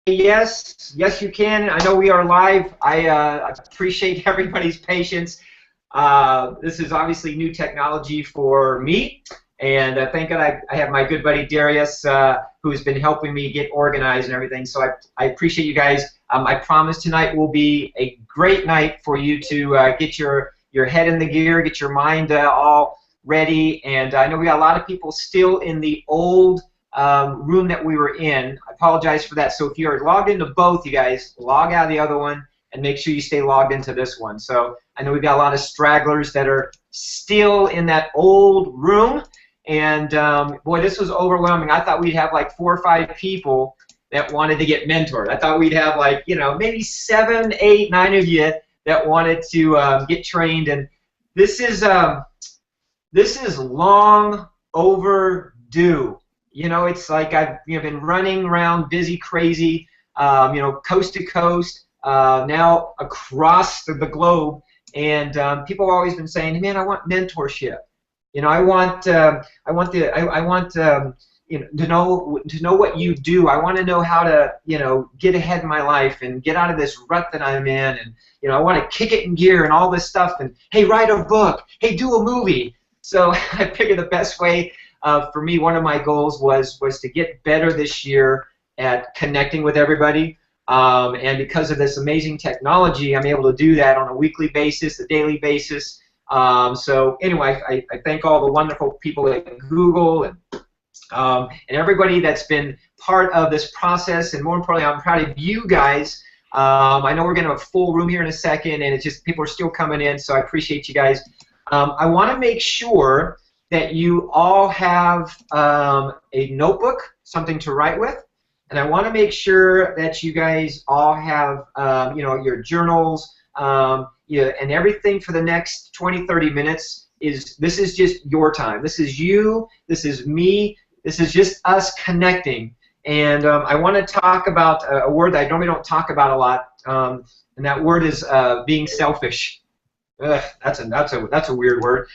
Yes, yes, you can. I know we are live. I appreciate everybody's patience. This is obviously new technology for me, and thank God I have my good buddy Darius, who's been helping me get organized and everything. So I appreciate you guys. I promise tonight will be a great night for you to get your head in the gear, get your mind all ready. And I know we got a lot of people still in the old room that we were in. I apologize for that. So if you're logged into both, you guys, log out of the other one and make sure you stay logged into this one. So I know we've got a lot of stragglers that are still in that old room. And boy, this was overwhelming. I thought we'd have like 4 or 5 people that wanted to get mentored. I thought we'd have like, maybe 7, 8, 9 of you that wanted to get trained. And this is long overdue. It's like I've been running around busy, crazy, coast to coast, now across the globe, and people have always been saying, hey, man, I want mentorship. I want to know what you do. I want to know how to get ahead in my life and get out of this rut that I'm in, and I want to kick it in gear and all this stuff. And hey, write a book. Hey, do a movie. So I figured the best way. For me, one of my goals was to get better this year at connecting with everybody, and because of this amazing technology, I'm able to do that on a weekly basis, a daily basis. So anyway, I thank all the wonderful people at Google and everybody that's been part of this process, and more importantly, I'm proud of you guys. I know we're going to have a full room here in a second, and it's just people are still coming in, so I appreciate you guys. I want to make sure that you all have a notebook, something to write with, and I want to make sure that you guys all have your journals, and everything for the next 20, 30 minutes. This is just your time. This is you. This is me. This is just us connecting. And I want to talk about a word that I normally don't talk about a lot, and that word is being selfish. That's a weird word.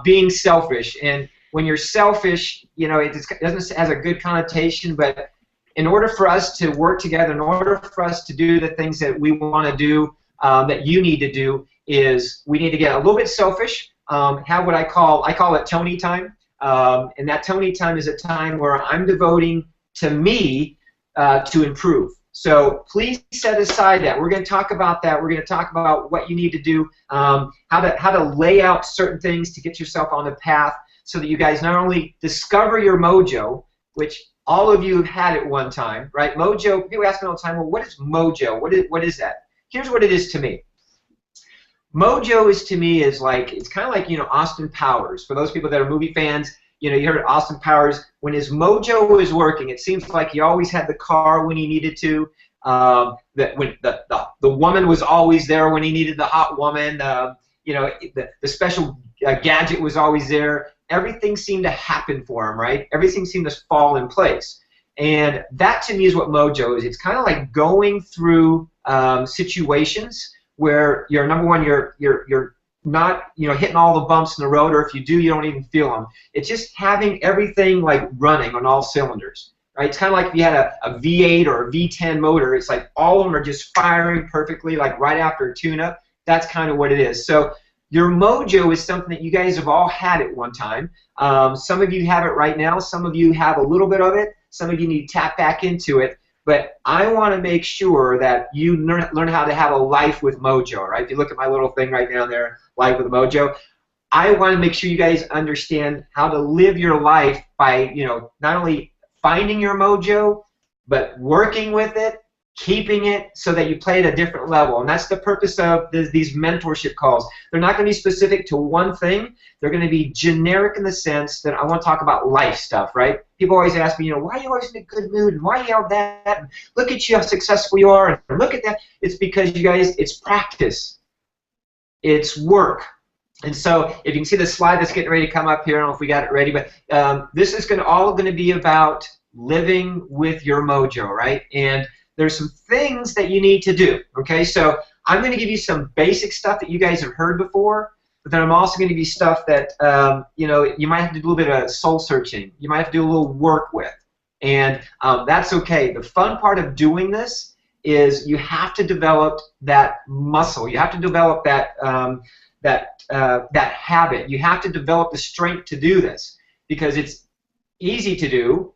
Being selfish, and when you're selfish, it doesn't has a good connotation. But in order for us to work together, in order for us to do the things that we want to do, that you need to do, is we need to get a little bit selfish. Have what I call it Tony time, and that Tony time is a time where I'm devoting to me to improve. So please set aside that. We're going to talk about that. We're going to talk about what you need to do, how to lay out certain things to get yourself on the path so that you guys not only discover your mojo, which all of you have had at one time, right? Mojo, people ask me all the time, well, what is mojo? What is that? Here's what it is to me. Mojo is to me is like, it's kind of like, Austin Powers. For those people that are movie fans, you heard Austin Powers, when his mojo was working, it seems like he always had the car when he needed to. When the woman was always there when he needed the hot woman. The special gadget was always there. Everything seemed to happen for him, right? Everything seemed to fall in place. And that to me is what mojo is. It's kind of like going through situations where you're, number one, you're not hitting all the bumps in the road, or if you do, you don't even feel them. It's just having everything like running on all cylinders, right? It's kind of like if you had a V8 or a V10 motor. It's like all of them are just firing perfectly, like right after a tune-up. That's kind of what it is. So your mojo is something that you guys have all had at one time. Some of you have it right now. Some of you have a little bit of it. Some of you need to tap back into it. But I want to make sure that you learn how to have a life with mojo, right? If you look at my little thing right down there, life with mojo, I want to make sure you guys understand how to live your life by, not only finding your mojo, but working with it, keeping it so that you play at a different level. And that's the purpose of these mentorship calls. They're not going to be specific to one thing. They're going to be generic in the sense that I want to talk about life stuff, right? People always ask me, why are you always in a good mood? And why are you all that? And look at you, how successful you are. And look at that. It's because, you guys, it's practice. It's work. And so if you can see the slide that's getting ready to come up here, I don't know if we got it ready, but this is all going to be about living with your mojo, right? And there's some things that you need to do, okay? So I'm going to give you some basic stuff that you guys have heard before, but then I'm also going to give you stuff that, you might have to do a little bit of soul searching. You might have to do a little work with. And that's okay. The fun part of doing this is you have to develop that muscle. You have to develop that that habit. You have to develop the strength to do this, because it's easy to do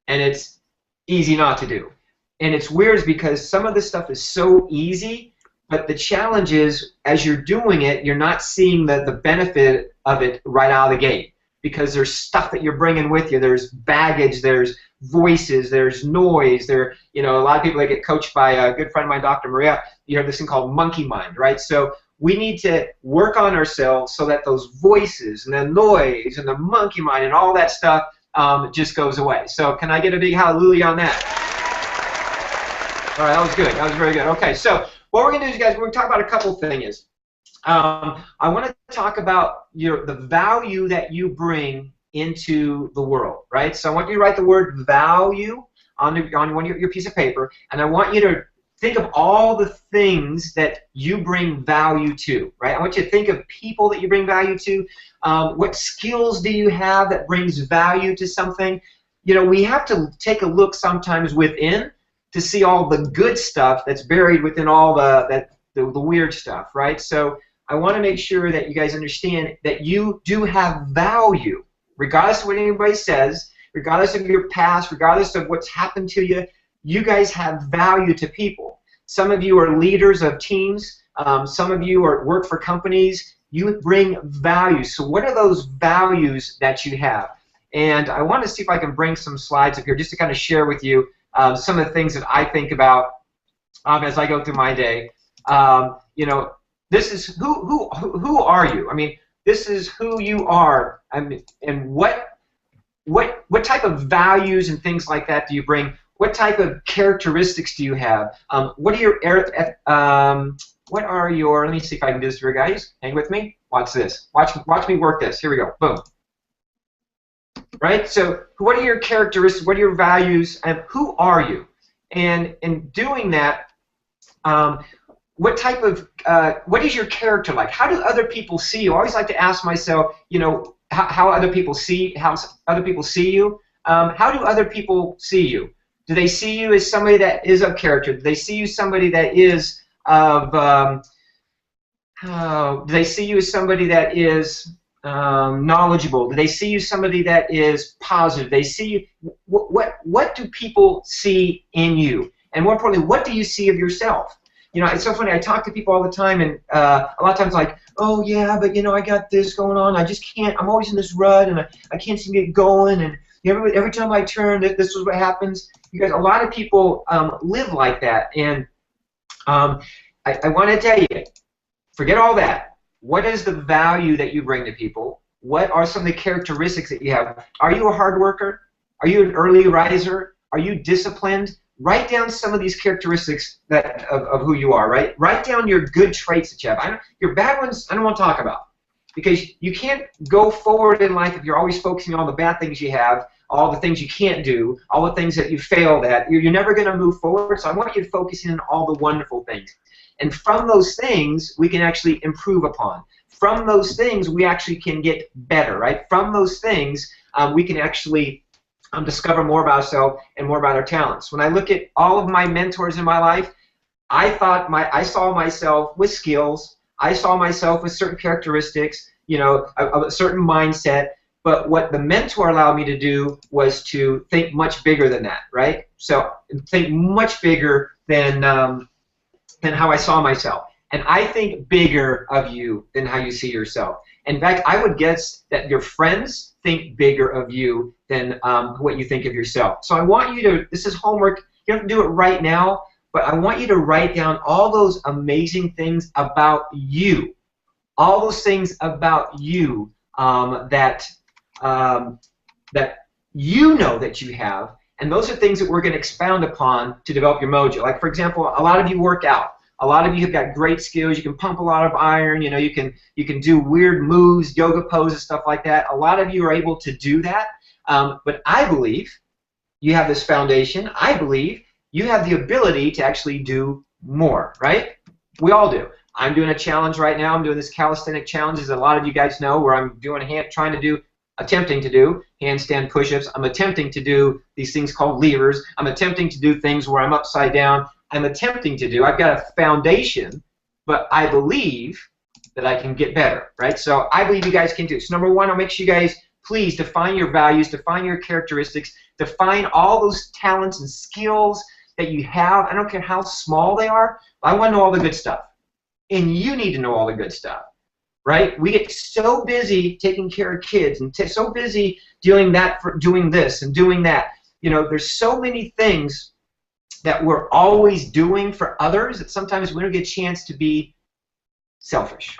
and it's easy not to do. And it's weird because some of this stuff is so easy, but the challenge is, as you're doing it, you're not seeing the benefit of it right out of the gate, because there's stuff that you're bringing with you. There's baggage, there's voices, there's noise. A lot of people that get coached by a good friend of mine, Dr. Maria, you have this thing called monkey mind, right? So we need to work on ourselves so that those voices and the noise and the monkey mind and all that stuff just goes away. So can I get a big hallelujah on that? All right, that was good. That was very good. Okay, so what we're going to do is, guys, we're going to talk about a couple things. I want to talk about the value that you bring into the world, right? So I want you to write the word value on one of your piece of paper, and I want you to think of all the things that you bring value to, right? I want you to think of people that you bring value to. What skills do you have that brings value to something? We have to take a look sometimes within to see all the good stuff that's buried within all the weird stuff, right? So I want to make sure that you guys understand that you do have value, regardless of what anybody says, regardless of your past, regardless of what's happened to you. You guys have value to people. Some of you are leaders of teams. Some of you work for companies. You bring value. So what are those values that you have? And I want to see if I can bring some slides up here just to kind of share with you some of the things that I think about as I go through my day. This is who are you? I mean, this is who you are. And what type of values and things like that do you bring? What type of characteristics do you have? What are your? Let me see if I can do this for you guys. Hang with me. Watch this. Watch me work this. Here we go. Boom. Right? So what are your characteristics? What are your values? And who are you? And in doing that, what type of what is your character like? How do other people see you? I always like to ask myself, how other people see you. How do other people see you? Do they see you as somebody that is of character? Do they see you somebody that is of? Do they see you as somebody that is knowledgeable? Do they see you somebody that is positive? They see you. What do people see in you? And more importantly, what do you see of yourself? It's so funny. I talk to people all the time, and a lot of times like, oh yeah, but I got this going on. I just can't. I'm always in this rut, and I can't seem to get going. And every time I turn, this is what happens. You guys, a lot of people live like that, and I want to tell you, forget all that. What is the value that you bring to people? What are some of the characteristics that you have? Are you a hard worker? Are you an early riser? Are you disciplined? Write down some of these characteristics of who you are, right? Write down your good traits that you have. Your bad ones, I don't want to talk about, because you can't go forward in life if you're always focusing on all the bad things you have, all the things you can't do, all the things that you failed at. You're never going to move forward, so I want you to focus in on all the wonderful things. And from those things, we can actually improve upon. From those things, we actually can get better, right? From those things, we can actually discover more about ourselves and more about our talents. When I look at all of my mentors in my life, I saw myself with skills. I saw myself with certain characteristics, a certain mindset. But what the mentor allowed me to do was to think much bigger than that, right? So think much bigger than how I saw myself. And I think bigger of you than how you see yourself. In fact, I would guess that your friends think bigger of you than what you think of yourself. So I want you to, this is homework, you don't have to do it right now, but I want you to write down all those amazing things about you. All those things about you that you know that you have, and those are things that we're going to expound upon to develop your mojo. Like, for example, a lot of you work out. A lot of you have got great skills. You can pump a lot of iron. You can do weird moves, yoga poses, stuff like that. A lot of you are able to do that. But I believe you have this foundation. I believe you have the ability to actually do more, right? We all do. I'm doing a challenge right now. I'm doing this calisthenic challenge, as a lot of you guys know, where I'm doing trying to do attempting to do handstand push-ups. I'm attempting to do these things called levers. I'm attempting to do things where I'm upside down. I'm attempting to do. I've got a foundation, but I believe that I can get better, right? So I believe you guys can do. So number one, I'll make sure you guys please define your values, define your characteristics, define all those talents and skills that you have. I don't care how small they are. I want to know all the good stuff. And you need to know all the good stuff, right? We get so busy taking care of kids and so busy doing this and doing that. You know, there's so many things that we're always doing for others that sometimes we don't get a chance to be selfish,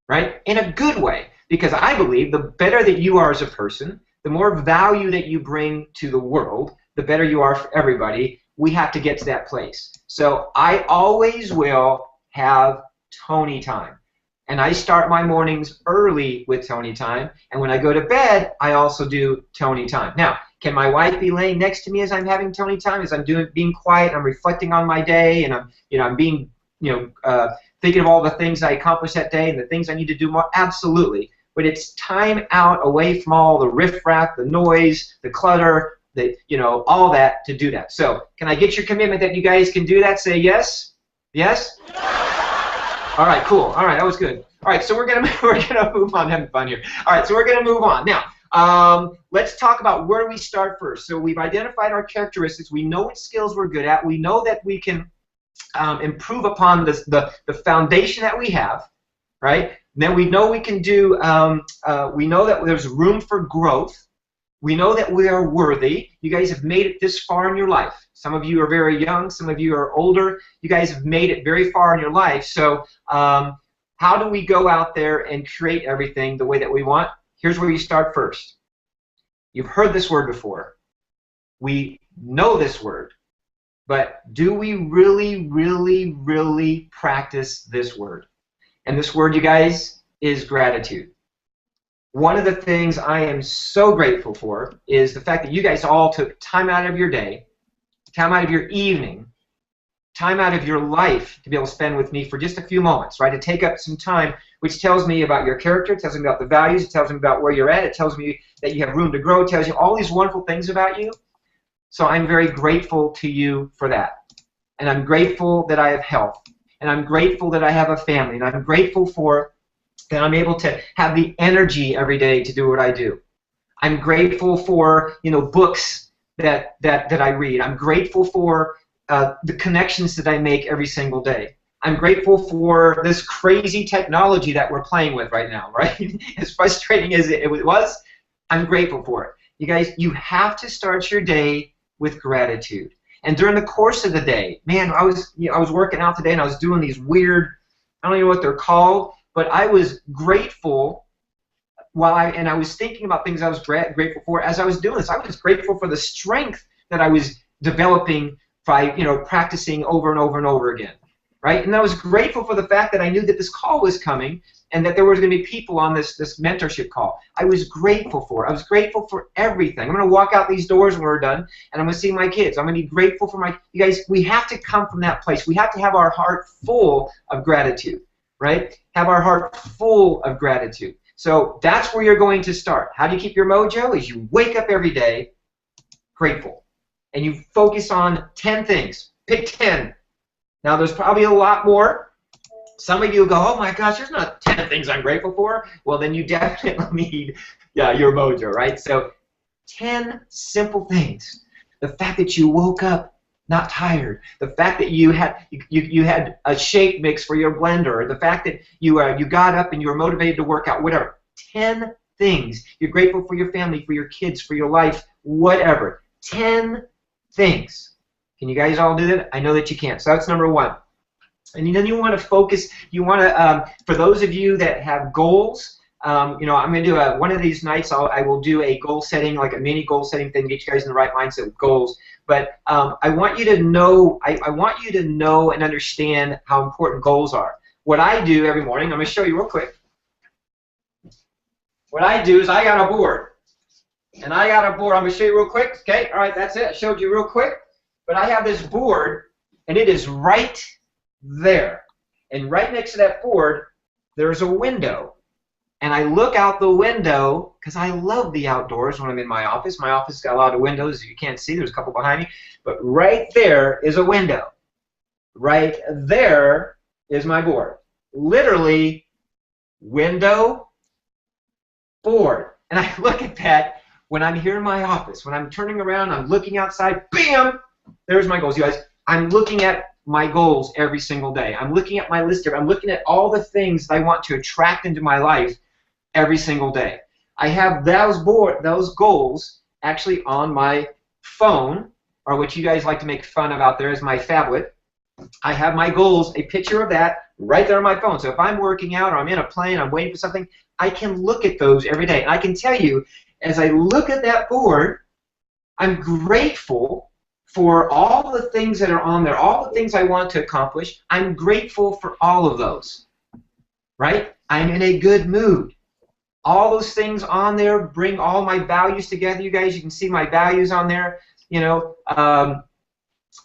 right? In a good way, because I believe the better that you are as a person, the more value that you bring to the world, the better you are for everybody. We have to get to that place. So I always will have Tony time. And I start my mornings early with Tony time. And when I go to bed, I also do Tony time. Now, can my wife be laying next to me as I'm having Tony time, as I'm being quiet, I'm reflecting on my day, and I'm being, thinking of all the things I accomplished that day and the things I need to do more? Absolutely. But it's time out away from all the riffraff, the noise, the clutter, all that to do that. So can I get your commitment that you guys can do that? Say yes. Yes? All right, cool. All right, that was good. All right, so we're gonna move on. Having fun here. All right, so we're gonna move on now. Let's talk about where we start first. So we've identified our characteristics. We know what skills we're good at. We know that we can improve upon the foundation that we have, right? And then we know we can do. We know that there's room for growth. We know that we are worthy. You guys have made it this far in your life. Some of you are very young. Some of you are older. You guys have made it very far in your life. So how do we go out there and create everything the way that we want? Here's where you start first. You've heard this word before. We know this word. But do we really, really, really practice this word? And this word, you guys, is gratitude. One of the things I am so grateful for is the fact that you guys all took time out of your day, time out of your evening, time out of your life to be able to spend with me for just a few moments, right? To take up some time, which tells me about your character, it tells me about the values, it tells me about where you're at, it tells me that you have room to grow, it tells you all these wonderful things about you. So I'm very grateful to you for that. And I'm grateful that I have health. And I'm grateful that I have a family. And I'm grateful for that I'm able to have the energy every day to do what I do. I'm grateful for books that I read. I'm grateful for the connections that I make every single day. I'm grateful for this crazy technology that we're playing with right now, right? As frustrating as it was, I'm grateful for it. You guys, you have to start your day with gratitude. And during the course of the day, man, I was working out today and I was doing these weird, I don't even know what they're called, but I was grateful and I was thinking about things I was grateful for as I was doing this. I was grateful for the strength that I was developing by practicing over and over and over again, right? And I was grateful for the fact that I knew that this call was coming and that there was going to be people on this mentorship call. I was grateful for it. I was grateful for everything. I'm going to walk out these doors when we're done, and I'm going to see my kids. I'm going to be grateful for you guys, we have to come from that place. We have to have our heart full of gratitude, right? Have our heart full of gratitude. So that's where you're going to start. How do you keep your mojo? Is you wake up every day grateful, and you focus on 10 things. Pick 10. Now, there's probably a lot more. Some of you go, oh my gosh, there's not 10 things I'm grateful for. Well, then you definitely need your mojo, right? So 10 simple things. The fact that you woke up not tired. The fact that you had a shake mix for your blender. The fact that you got up and you were motivated to work out. Whatever. 10 things. You're grateful for your family, for your kids, for your life, whatever. 10 things. Can you guys all do that? I know that you can. So that's number one. And then you want to focus. You want to, for those of you that have goals, I'm going to do one of these nights. I will do a goal setting, like a mini goal setting thing, to get you guys in the right mindset with goals. But I want you to know. I want you to know and understand how important goals are. What I do every morning, I'm going to show you real quick. What I do is I got a board, and I got a board. I'm going to show you real quick. Okay, all right, that's it. I showed you real quick. But I have this board, and it is right there. And right next to that board, there's a window. and I look out the window because I love the outdoors when I'm in my office. My office has got a lot of windows. You can't see. There's a couple behind me. But right there is a window. Right there is my board. Literally, window, board. And I look at that when I'm here in my office. When I'm turning around, I'm looking outside. Bam! There's my goals, you guys. I'm looking at my goals every single day. I'm looking at my list here. I'm looking at all the things that I want to attract into my life every single day. I have those goals actually on my phone, or what you guys like to make fun of out there is my phablet. I have my goals, a picture of that right there on my phone. So if I'm working out or I'm in a plane, I'm waiting for something, I can look at those every day. And I can tell you, as I look at that board, I'm grateful for all the things that are on there, all the things I want to accomplish. I'm grateful for all of those, right? I'm in a good mood. All those things on there bring all my values together, you guys. You can see my values on there. You know,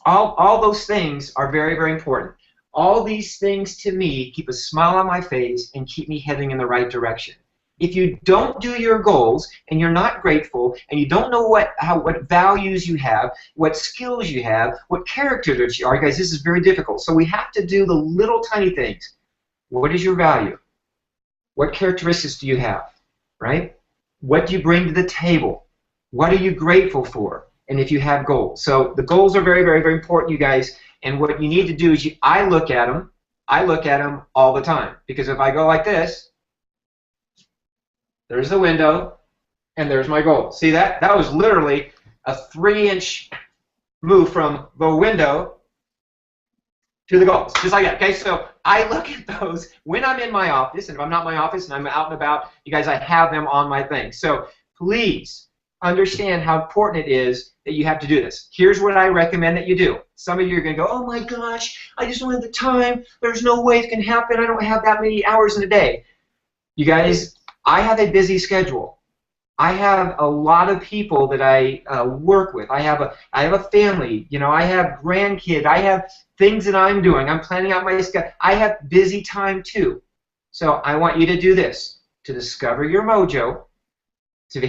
all those things are very, very important. All these things, to me, keep a smile on my face and keep me heading in the right direction. If you don't do your goals and you're not grateful and you don't know what values you have, what skills you have, what characters you are, guys, this is very difficult. So we have to do the little tiny things. What is your value? What characteristics do you have, right? What do you bring to the table? What are you grateful for? And if you have goals. So the goals are very, very, very important, you guys. And what you need to do is I look at them all the time. Because if I go like this, there's the window, and there's my goal. See that? That was literally a 3-inch move from the window to the goals, just like that. Okay, so I look at those when I'm in my office, and if I'm not in my office and I'm out and about, you guys, I have them on my thing. So please understand how important it is that you have to do this. Here's what I recommend that you do. Some of you are going to go, oh my gosh, I just don't have the time. There's no way it can happen. I don't have that many hours in a day. You guys, I have a busy schedule. I have a lot of people that I work with. I have a family. You know, I have grandkids. I have things that I'm doing. I'm planning out my schedule. I have busy time too. So I want you to do this to discover your mojo. To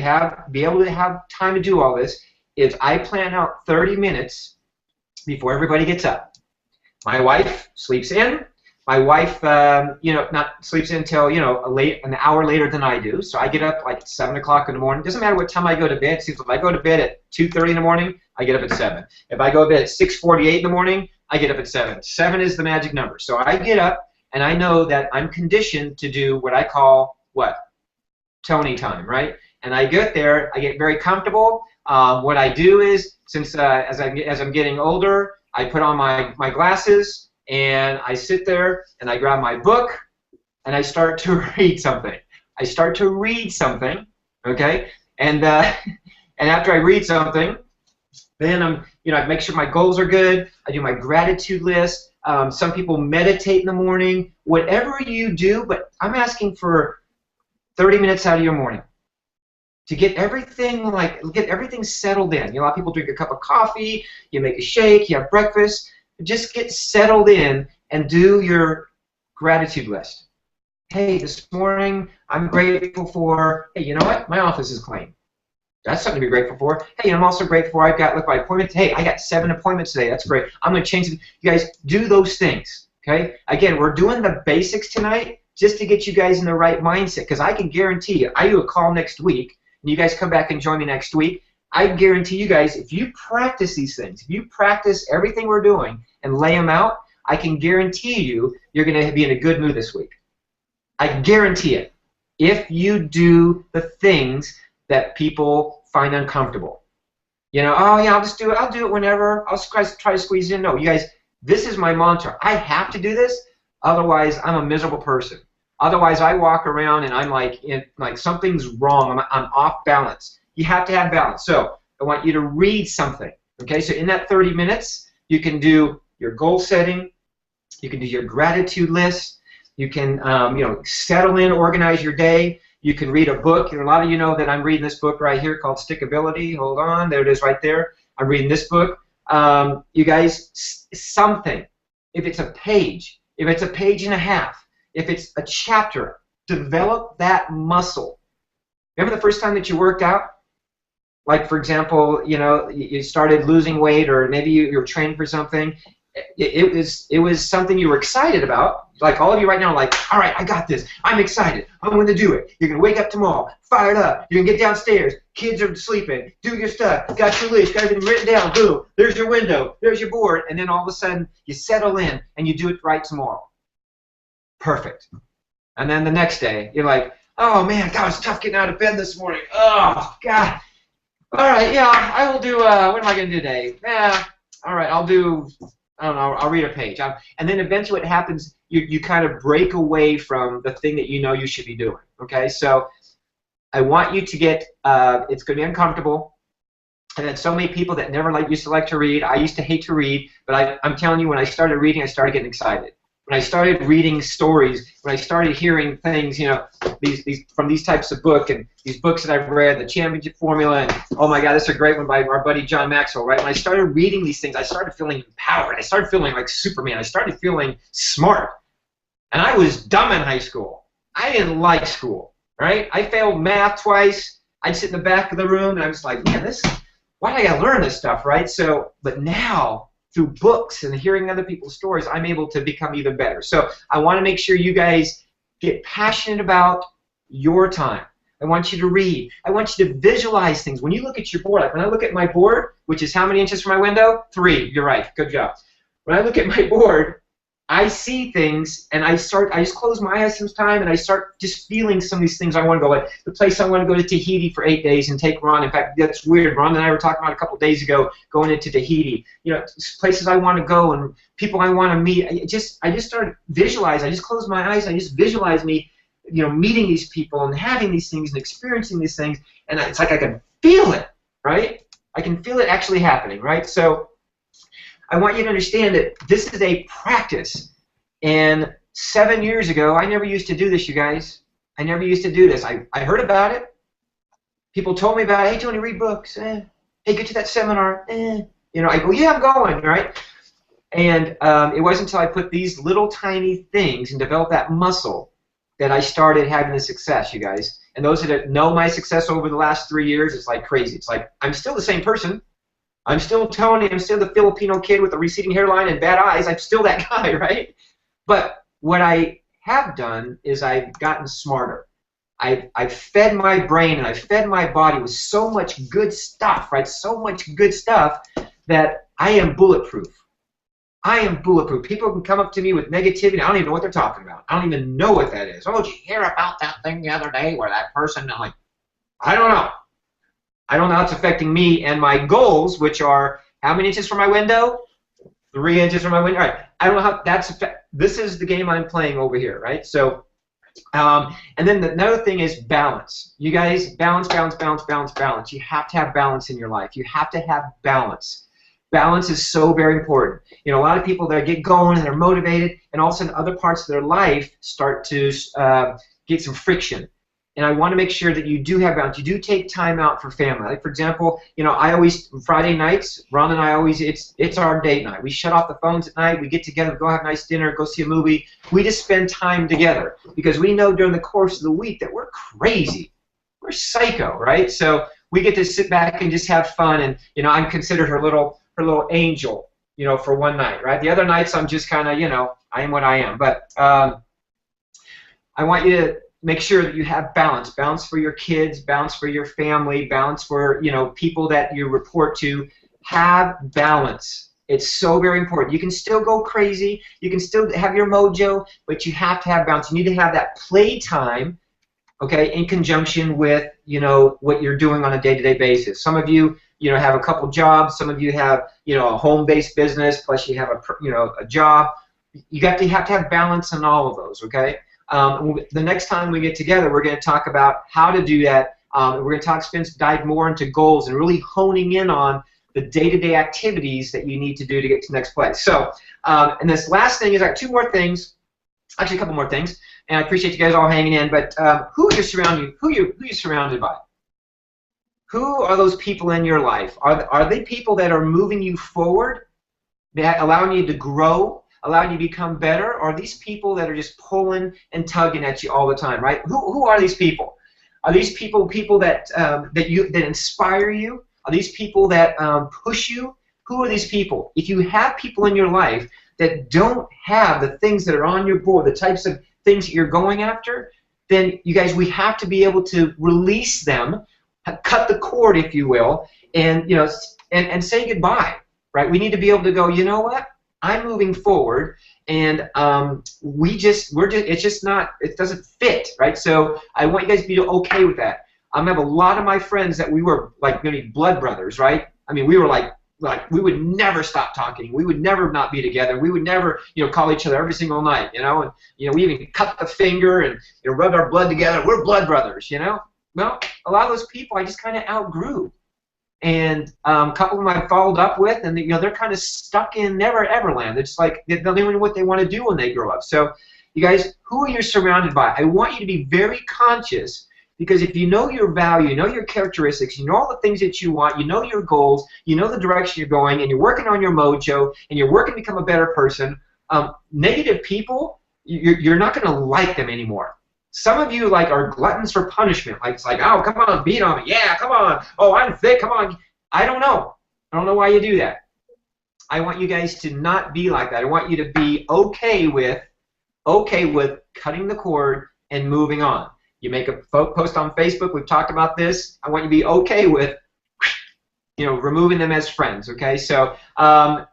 be able to have time to do all this is I plan out 30 minutes before everybody gets up. My wife sleeps in. My wife, not sleeps in until an hour later than I do. So I get up like 7 o'clock in the morning. Doesn't matter what time I go to bed. See, if I go to bed at 2:30 in the morning, I get up at 7. If I go to bed at 6:48 in the morning, I get up at 7. 7 is the magic number. So I get up and I know that I'm conditioned to do what I call Tony time, right? And I get there, I get very comfortable. What I do is, since as I'm getting older, I put on my glasses and I sit there and I grab my book and I start to read something. I start to read something, okay? And after I read something, then I make sure my goals are good. I do my gratitude list. Some people meditate in the morning. Whatever you do, but I'm asking for 30 minutes out of your morning to get everything settled in. A lot of people drink a cup of coffee, you make a shake, you have breakfast. Just get settled in and do your gratitude list. Hey, this morning I'm grateful for, hey, you know what? My office is clean. That's something to be grateful for. Hey, I'm also grateful for my appointments. Hey, I got 7 appointments today. That's great. I'm going to change it. You guys, do those things, okay? Again, we're doing the basics tonight just to get you guys in the right mindset, because I can guarantee you, I do a call next week, and you guys come back and join me next week. I guarantee you guys, if you practice these things, if you practice everything we're doing and lay them out, I can guarantee you you're going to be in a good mood this week. I guarantee it. If you do the things that people find uncomfortable. Oh yeah, I'll just do it. I'll do it whenever. I'll try to squeeze in. No, you guys, this is my mantra. I have to do this, otherwise I'm a miserable person. Otherwise I walk around and I'm like something's wrong. I'm off balance. You have to have balance. So I want you to read something. Okay, so in that 30 minutes, you can do your goal setting, you can do your gratitude list, you can settle in, organize your day, you can read a book. A lot of you know that I'm reading this book right here called Stickability. Hold on, there it is right there. I'm reading this book. You guys, something. If it's a page and a half, if it's a chapter, develop that muscle. Remember the first time that you worked out? Like, for example, you started losing weight, or maybe you were training for something. It was something you were excited about. Like all of you right now are like, all right, I got this. I'm excited. I'm going to do it. You're going to wake up tomorrow, fired up. You're going to get downstairs. Kids are sleeping. Do your stuff. Got your list. Got everything written down. Boom. There's your window. There's your board. And then all of a sudden, you settle in and you do it right tomorrow. Perfect. And then the next day, you're like, oh, man, God, it's tough getting out of bed this morning. Oh, God. All right, yeah, I will do, what am I going to do today? Yeah, all right, I'll do, I don't know, I'll read a page. And then eventually what happens, you kind of break away from the thing that you know you should be doing, okay? So I want you to get, it's going to be uncomfortable. And then so many people that never used to like to read. I used to hate to read, but I'm telling you, when I started reading, I started getting excited. When I started reading stories, when I started hearing things, these from these types of books and these books that I've read, the Championship Formula, and oh my God, this is a great one by our buddy John Maxwell, right? When I started reading these things, I started feeling empowered. I started feeling like Superman. I started feeling smart. And I was dumb in high school. I didn't like school, right? I failed math twice. I'd sit in the back of the room, and I was like, man, why do I gotta learn this stuff, right? So, but now, through books and hearing other people's stories, I'm able to become even better. So I want to make sure you guys get passionate about your time. I want you to read. I want you to visualize things. When you look at your board, like when I look at my board, which is how many inches from my window? 3. You're right. Good job. When I look at my board, I see things, and I just close my eyes sometimes, and I start just feeling some of these things I want to go. Like the place I want to go to Tahiti for 8 days and take Ron. In fact, that's weird. Ron and I were talking about a couple days ago going into Tahiti. Places I want to go and people I want to meet. I just started visualizing. I just close my eyes. I just visualize me, meeting these people and having these things and experiencing these things. And it's like I can feel it, right? I can feel it actually happening, right? So I want you to understand that this is a practice. And 7 years ago, I never used to do this, you guys. I never used to do this. I heard about it. People told me about it. Hey, Tony, read books. Hey, get to that seminar. I go, yeah, I'm going, right? And it wasn't until I put these little tiny things and developed that muscle that I started having the success, you guys. And those that know my success over the last 3 years, it's like crazy. It's like I'm still the same person. I'm still Tony. I'm still the Filipino kid with the receding hairline and bad eyes. I'm still that guy, right? But what I have done is I've gotten smarter. I've fed my brain and I've fed my body with so much good stuff, right? So much good stuff that I am bulletproof. I am bulletproof. People can come up to me with negativity. I don't even know what they're talking about. I don't even know what that is. Oh, did you hear about that thing the other day where that person? I'm like, I don't know. I don't know how it's affecting me and my goals, which are how many inches from my window? 3 inches from my window. All right. I don't know how that's this is the game I'm playing over here, right? So, and then another thing is balance. You guys, balance. You have to have balance in your life. You have to have balance. Balance is so very important. A lot of people that get going and they're motivated, and all of a sudden other parts of their life start to get some friction. And I want to make sure that you do have balance. You do take time out for family. Like, for example, I always, Friday nights, Ron and I always, it's our date night. We shut off the phones at night. We get together, go have a nice dinner, go see a movie. We just spend time together because we know during the course of the week that we're crazy. We're psycho, right? So we get to sit back and just have fun. And, I'm considered her little angel, for one night, right? The other nights I'm just kind of, I am what I am. But I want you to make sure that you have balance. Balance for your kids, balance for your family, balance for, people that you report to. Have balance. It's so very important. You can still go crazy. You can still have your mojo, but you have to have balance. You need to have that play time, okay, in conjunction with, what you're doing on a day-to-day basis. Some of you, have a couple jobs. Some of you have, a home-based business, plus you have a job. You have to have balance in all of those, okay? The next time we get together, we're going to talk about how to do that. We're going to dive more into goals and really honing in on the day-to-day activities that you need to do to get to the next place. So, and this last thing is, I got 2 more things, actually a couple more things, and I appreciate you guys all hanging in. But who are you surrounded by? Who are those people in your life? Are they people that are moving you forward, that allowing you to grow? allowing you to become better, or are these people that are just pulling and tugging at you all the time, right? Who are these people? Are these people that that inspire you? Are these people that push you? Who are these people? If you have people in your life that don't have the things that are on your board, the types of things that you're going after, then you guys, we have to be able to release them, cut the cord, if you will, and and say goodbye, right? We need to be able to go, you know what? I'm moving forward, and it doesn't fit, right? So I want you guys to be okay with that. I have a lot of my friends that we were like maybe blood brothers, right? I mean, we were like we would never stop talking. We would never not be together. We would never, call each other every single night, and we even cut the finger and rubbed our blood together. We're blood brothers, Well, a lot of those people I just kind of outgrew. And a couple of them I followed up with, and they're kind of stuck in never ever land. It's like they don't even know what they want to do when they grow up. So, you guys, who are you surrounded by? I want you to be very conscious, because if you know your value, you know your characteristics, you know all the things that you want, you know your goals, you know the direction you're going, and you're working on your mojo, and you're working to become a better person. Negative people, you're not going to like them anymore. Some of you are gluttons for punishment. It's like, oh, come on, beat on me. Yeah, come on. Oh, I'm thick. Come on. I don't know. I don't know why you do that. I want you guys to not be like that. I want you to be okay with cutting the cord and moving on. You make a post on Facebook. We've talked about this. I want you to be okay with removing them as friends. Okay, so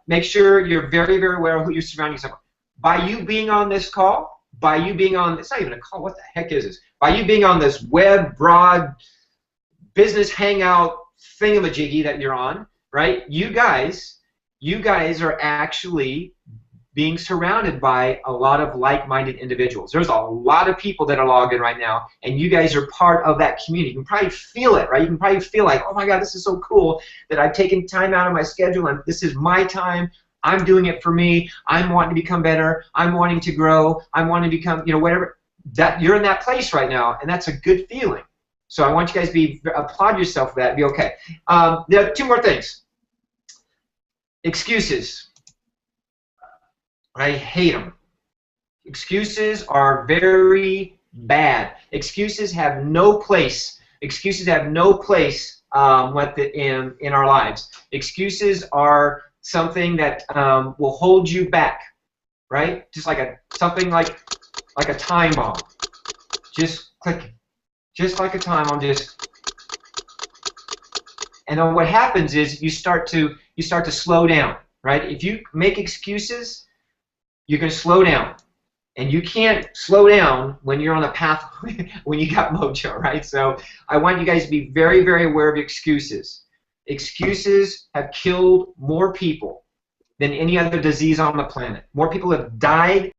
make sure you're very, very aware of who you're surrounding yourself with. By you being on this call. By you being on, it's not even a call, what the heck is this? By you being on this web, broad, business hangout thingamajiggy that you're on, right? You guys are actually being surrounded by a lot of like-minded individuals. There's a lot of people that are logged in right now, and you guys are part of that community. You can probably feel it, right? You can probably feel like, oh my God, this is so cool that I've taken time out of my schedule, and this is my time. I'm doing it for me. I'm wanting to become better. I'm wanting to grow. I'm wanting to become, whatever. That you're in that place right now, and that's a good feeling. So I want you guys to applaud yourself for that and be okay. There are two more things. Excuses. I hate them. Excuses are very bad. Excuses have no place. Excuses have no place in our lives. Excuses are something that will hold you back, right? Just like something like a time bomb, just clicking, just like a time bomb, and then what happens is you start to slow down, right? If you make excuses, you're going to slow down, and you can't slow down when you're on a path when you got mojo, right? So I want you guys to be very, very aware of excuses. Excuses have killed more people than any other disease on the planet. More people have died